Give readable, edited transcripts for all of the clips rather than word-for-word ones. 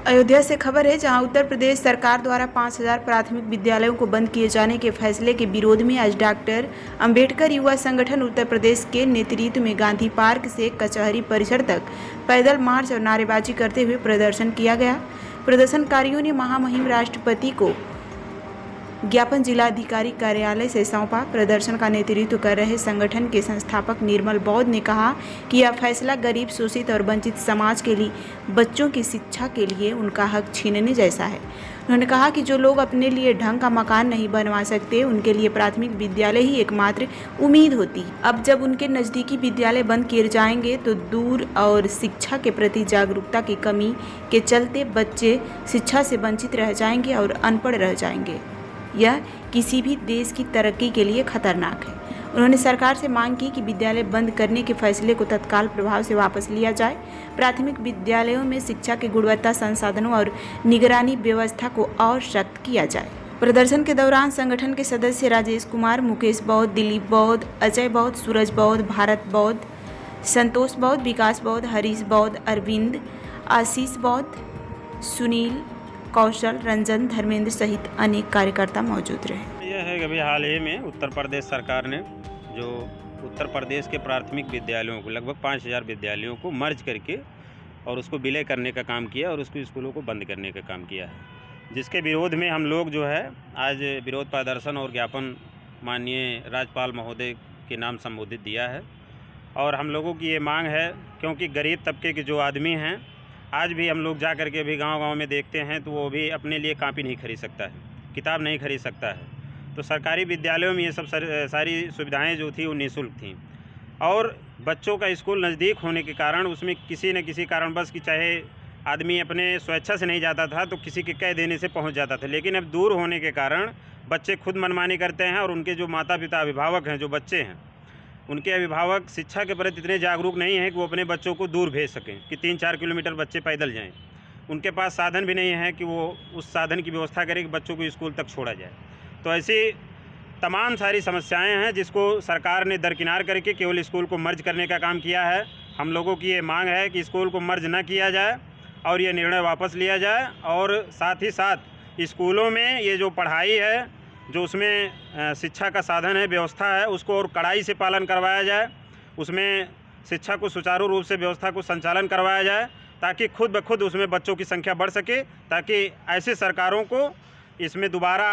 अयोध्या से खबर है, जहां उत्तर प्रदेश सरकार द्वारा 5000 प्राथमिक विद्यालयों को बंद किए जाने के फैसले के विरोध में आज डॉक्टर अंबेडकर युवा संगठन उत्तर प्रदेश के नेतृत्व में गांधी पार्क से कचहरी परिसर तक पैदल मार्च और नारेबाजी करते हुए प्रदर्शन किया गया। प्रदर्शनकारियों ने महामहिम राष्ट्रपति को ज्ञापन जिलाधिकारी कार्यालय से सौंपा। प्रदर्शन का नेतृत्व कर रहे संगठन के संस्थापक निर्मल बौद्ध ने कहा कि यह फैसला गरीब, शोषित और वंचित समाज के लिए बच्चों की शिक्षा के लिए उनका हक छीनने जैसा है। उन्होंने कहा कि जो लोग अपने लिए ढंग का मकान नहीं बनवा सकते, उनके लिए प्राथमिक विद्यालय ही एकमात्र उम्मीद होती। अब जब उनके नज़दीकी विद्यालय बंद किए जाएंगे तो दूर और शिक्षा के प्रति जागरूकता की कमी के चलते बच्चे शिक्षा से वंचित रह जाएंगे और अनपढ़ रह जाएंगे। यह किसी भी देश की तरक्की के लिए खतरनाक है। उन्होंने सरकार से मांग की कि विद्यालय बंद करने के फैसले को तत्काल प्रभाव से वापस लिया जाए। प्राथमिक विद्यालयों में शिक्षा की गुणवत्ता, संसाधनों और निगरानी व्यवस्था को और सख्त किया जाए। प्रदर्शन के दौरान संगठन के सदस्य राजेश कुमार, मुकेश बौद्ध, दिलीप बौद्ध, अजय बौद्ध, सूरज बौद्ध, भारत बौद्ध, संतोष बौद्ध, विकास बौद्ध, हरीश बौद्ध, अरविंद, आशीष बौद्ध, सुनील, कौशल, रंजन, धर्मेंद्र सहित अनेक कार्यकर्ता मौजूद रहे। यह है कि अभी हाल ही में उत्तर प्रदेश सरकार ने जो उत्तर प्रदेश के प्राथमिक विद्यालयों को, लगभग 5000 विद्यालयों को मर्ज करके और उसको विलय करने का काम किया और उसको स्कूलों को बंद करने का काम किया है, जिसके विरोध में हम लोग जो है आज विरोध प्रदर्शन और ज्ञापन माननीय राज्यपाल महोदय के नाम संबोधित दिया है। और हम लोगों की ये मांग है, क्योंकि गरीब तबके के जो आदमी हैं, आज भी हम लोग जा कर के भी गांव-गांव में देखते हैं तो वो भी अपने लिए कापी नहीं खरीद सकता है, किताब नहीं खरीद सकता है। तो सरकारी विद्यालयों में ये सब सारी सुविधाएं जो थी वो निःशुल्क थीं और बच्चों का स्कूल नज़दीक होने के कारण उसमें किसी न किसी कारणवश कि चाहे आदमी अपने स्वेच्छा से नहीं जाता था तो किसी के कह देने से पहुंच जाता था, लेकिन अब दूर होने के कारण बच्चे खुद मनमानी करते हैं और उनके जो माता पिता अभिभावक हैं, जो बच्चे हैं, उनके अभिभावक शिक्षा के प्रति इतने जागरूक नहीं हैं कि वो अपने बच्चों को दूर भेज सकें कि 3-4 किलोमीटर बच्चे पैदल जाएं। उनके पास साधन भी नहीं है कि वो उस साधन की व्यवस्था करें कि बच्चों को स्कूल तक छोड़ा जाए। तो ऐसी तमाम सारी समस्याएं हैं जिसको सरकार ने दरकिनार करके केवल स्कूल को मर्ज करने का काम किया है। हम लोगों की ये मांग है कि स्कूल को मर्ज न किया जाए और ये निर्णय वापस लिया जाए और साथ ही साथ स्कूलों में ये जो पढ़ाई है, जो उसमें शिक्षा का साधन है, व्यवस्था है, उसको और कड़ाई से पालन करवाया जाए। उसमें शिक्षा को सुचारू रूप से व्यवस्था को संचालन करवाया जाए ताकि खुद ब खुद उसमें बच्चों की संख्या बढ़ सके, ताकि ऐसे सरकारों को इसमें दोबारा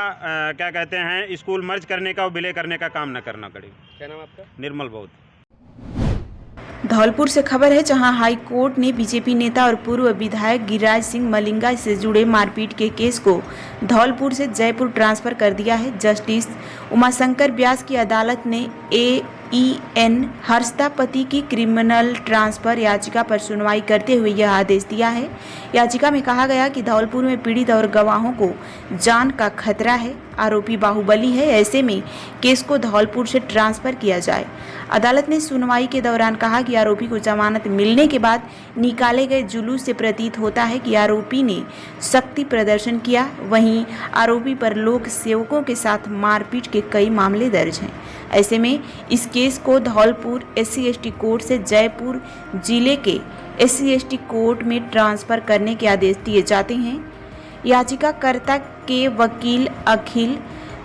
क्या कहते हैं स्कूल मर्ज करने का और विलय करने का काम न करना पड़े। क्या नाम आपका? निर्मल बौद्ध। धौलपुर से खबर है, जहां हाई कोर्ट ने बीजेपी नेता और पूर्व विधायक गिरिराज सिंह मलिंगा से जुड़े मारपीट के केस को धौलपुर से जयपुर ट्रांसफर कर दिया है। जस्टिस उमाशंकर व्यास की अदालत ने AEN हर्षदापति की क्रिमिनल ट्रांसफर याचिका पर सुनवाई करते हुए यह आदेश दिया है। याचिका में कहा गया कि धौलपुर में पीड़ित और गवाहों को जान का खतरा है, आरोपी बाहुबली है, ऐसे में केस को धौलपुर से ट्रांसफर किया जाए। अदालत ने सुनवाई के दौरान कहा कि आरोपी को जमानत मिलने के बाद निकाले गए जुलूस से प्रतीत होता है कि आरोपी ने शक्ति प्रदर्शन किया। वहीं आरोपी पर लोक सेवकों के साथ मारपीट के कई मामले दर्ज हैं। ऐसे में इस केस को धौलपुर SC/ST कोर्ट से जयपुर जिले के SC/ST कोर्ट में ट्रांसफर करने के आदेश दिए जाते हैं। याचिकाकर्ता के वकील अखिल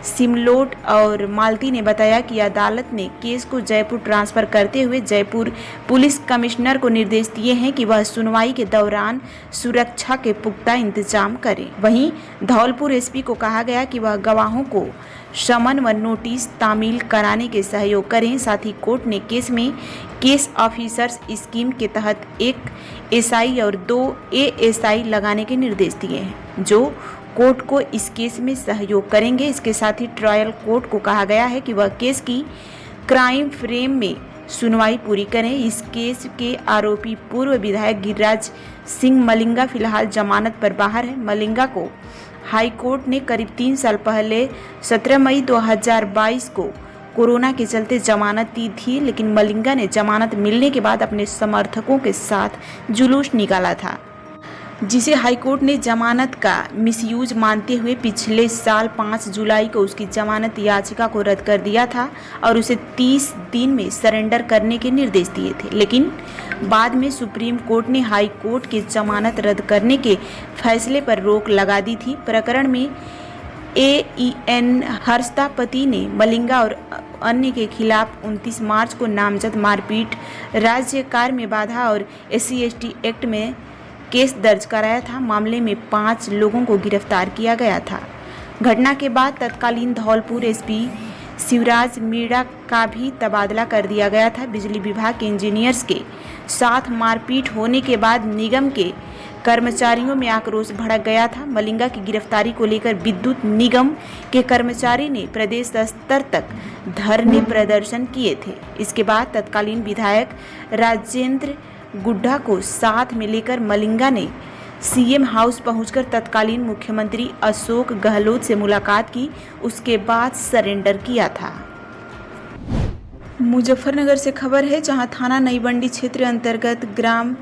सिमलोट और मालती ने बताया कि अदालत ने केस को जयपुर ट्रांसफर करते हुए जयपुर पुलिस कमिश्नर को निर्देश दिए हैं कि वह सुनवाई के दौरान सुरक्षा के पुख्ता इंतजाम करें। वहीं धौलपुर SP को कहा गया कि वह गवाहों को समन व नोटिस तामील कराने के सहयोग करें। साथ ही कोर्ट ने केस में केस ऑफिसर्स स्कीम के तहत 1 SI और 2 ASI लगाने के निर्देश दिए हैं, जो कोर्ट को इस केस में सहयोग करेंगे। इसके साथ ही ट्रायल कोर्ट को कहा गया है कि वह केस की क्राइम फ्रेम में सुनवाई पूरी करें। इस केस के आरोपी पूर्व विधायक गिरिराज सिंह मलिंगा फिलहाल जमानत पर बाहर है। मलिंगा को हाई कोर्ट ने करीब 3 साल पहले 17 मई 2022 को कोरोना के चलते जमानत दी थी, लेकिन मलिंगा ने जमानत मिलने के बाद अपने समर्थकों के साथ जुलूस निकाला था। जिसे हाईकोर्ट ने जमानत का मिसयूज मानते हुए पिछले साल 5 जुलाई को उसकी जमानत याचिका को रद्द कर दिया था और उसे 30 दिन में सरेंडर करने के निर्देश दिए थे। लेकिन बाद में सुप्रीम कोर्ट ने हाई कोर्ट के जमानत रद्द करने के फैसले पर रोक लगा दी थी। प्रकरण में AEN हर्षतापति ने मलिंगा और अन्य के खिलाफ 29 मार्च को नामजद मारपीट, राज्य कार्य में बाधा और SC/ST एक्ट में केस दर्ज कराया था। मामले में 5 लोगों को गिरफ्तार किया गया था। घटना के बाद तत्कालीन धौलपुर SP शिवराज मीणा का भी तबादला कर दिया गया था। बिजली विभाग के इंजीनियर्स के साथ मारपीट होने के बाद निगम के कर्मचारियों में आक्रोश भड़क गया था। मलिंगा की गिरफ्तारी को लेकर विद्युत निगम के कर्मचारी ने प्रदेश स्तर तक धरने प्रदर्शन किए थे। इसके बाद तत्कालीन विधायक राजेंद्र गुड्डा को साथ में लेकर मलिंगा ने CM हाउस पहुंचकर तत्कालीन मुख्यमंत्री अशोक गहलोत से मुलाकात की। उसके बाद सरेंडर किया था। मुजफ्फरनगर से खबर है, जहां थाना नईबंडी क्षेत्र अंतर्गत ग्राम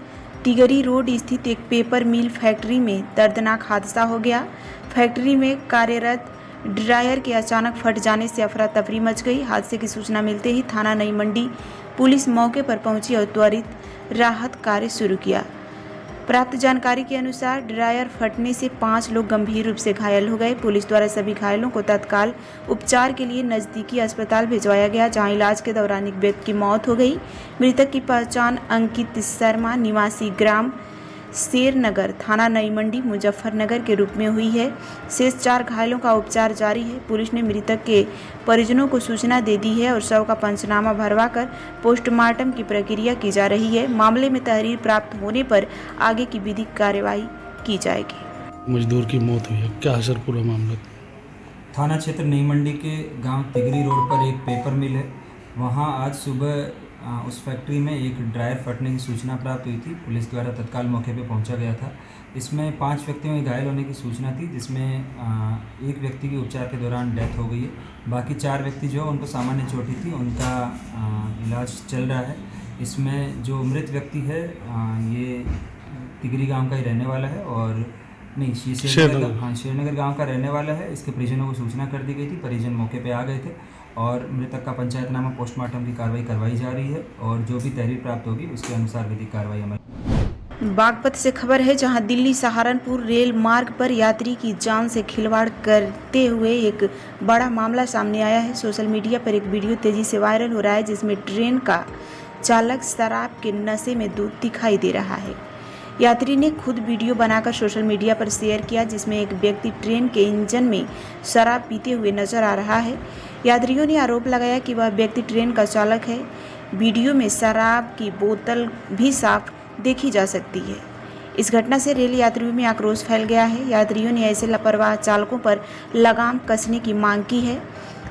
तिगरी रोड स्थित एक पेपर मिल फैक्ट्री में दर्दनाक हादसा हो गया। फैक्ट्री में कार्यरत ड्रायर के अचानक फट जाने से अफरा तफरी मच गई। हादसे की सूचना मिलते ही थाना नईमंडी पुलिस मौके पर पहुंची और त्वरित राहत कार्य शुरू किया। प्राप्त जानकारी के अनुसार ड्रायर फटने से 5 लोग गंभीर रूप से घायल हो गए। पुलिस द्वारा सभी घायलों को तत्काल उपचार के लिए नज़दीकी अस्पताल भिजवाया गया, जहां इलाज के दौरान एक व्यक्ति की मौत हो गई। मृतक की पहचान अंकित शर्मा निवासी ग्राम शेरनगर थाना नईमंडी मुजफ्फरनगर के रूप में हुई है। शेष 4 घायलों का उपचार जारी है। पुलिस ने मृतक के परिजनों को सूचना दे दी है और शव का पंचनामा भरवाकर पोस्टमार्टम की प्रक्रिया की जा रही है। मामले में तहरीर प्राप्त होने पर आगे की विधिक कार्रवाई की जाएगी। मजदूर की मौत हुई है, क्या है सर पूरा मामला? थाना क्षेत्र नईमंडी के गांव तिगरी रोड पर एक पेपर मिल है। वहां आज सुबह उस फैक्ट्री में एक ड्रायर फटने की सूचना प्राप्त हुई थी। पुलिस द्वारा तत्काल मौके पर पहुंचा गया था। इसमें 5 व्यक्तियों के घायल होने की सूचना थी, जिसमें एक व्यक्ति की उपचार के दौरान डेथ हो गई है। बाकी 4 व्यक्ति जो उनको सामान्य चोट थी, उनका इलाज चल रहा है। इसमें जो मृत व्यक्ति है ये तिगरी गांव का ही रहने वाला है और शेरनगर गांव का रहने वाला है। इसके परिजनों को सूचना कर दी गई थी। परिजन मौके पे आ गए थे और मृतक का पंचायतनामा पोस्टमार्टम की कार्रवाई करवाई जा रही है और जो भी तहरीर प्राप्त होगी उसके अनुसार विधिक कार्रवाई अमल। बागपत से खबर है, जहां दिल्ली सहारनपुर रेल मार्ग पर यात्री की जान से खिलवाड़ करते हुए एक बड़ा मामला सामने आया है। सोशल मीडिया पर एक वीडियो तेजी से वायरल हो रहा है, जिसमें ट्रेन का चालक शराब के नशे में दिखाई दे रहा है। यात्री ने खुद वीडियो बनाकर सोशल मीडिया पर शेयर किया, जिसमें एक व्यक्ति ट्रेन के इंजन में शराब पीते हुए नजर आ रहा है। यात्रियों ने आरोप लगाया कि वह व्यक्ति ट्रेन का चालक है। वीडियो में शराब की बोतल भी साफ देखी जा सकती है। इस घटना से रेल यात्रियों में आक्रोश फैल गया है। यात्रियों ने ऐसे लापरवाह चालकों पर लगाम कसने की मांग की है।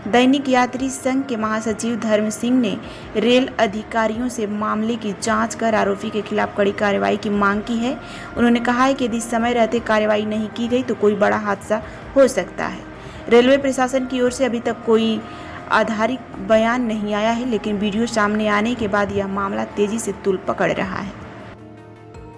दैनिक यात्री संघ के महासचिव धर्म सिंह ने रेल अधिकारियों से मामले की जांच कर आरोपी के खिलाफ कड़ी कार्रवाई की मांग की है। उन्होंने कहा है कि यदि समय रहते कार्रवाई नहीं की गई तो कोई बड़ा हादसा हो सकता है। रेलवे प्रशासन की ओर से अभी तक कोई आधारित बयान नहीं आया है, लेकिन वीडियो सामने आने के बाद यह मामला तेजी से तूल पकड़ रहा है।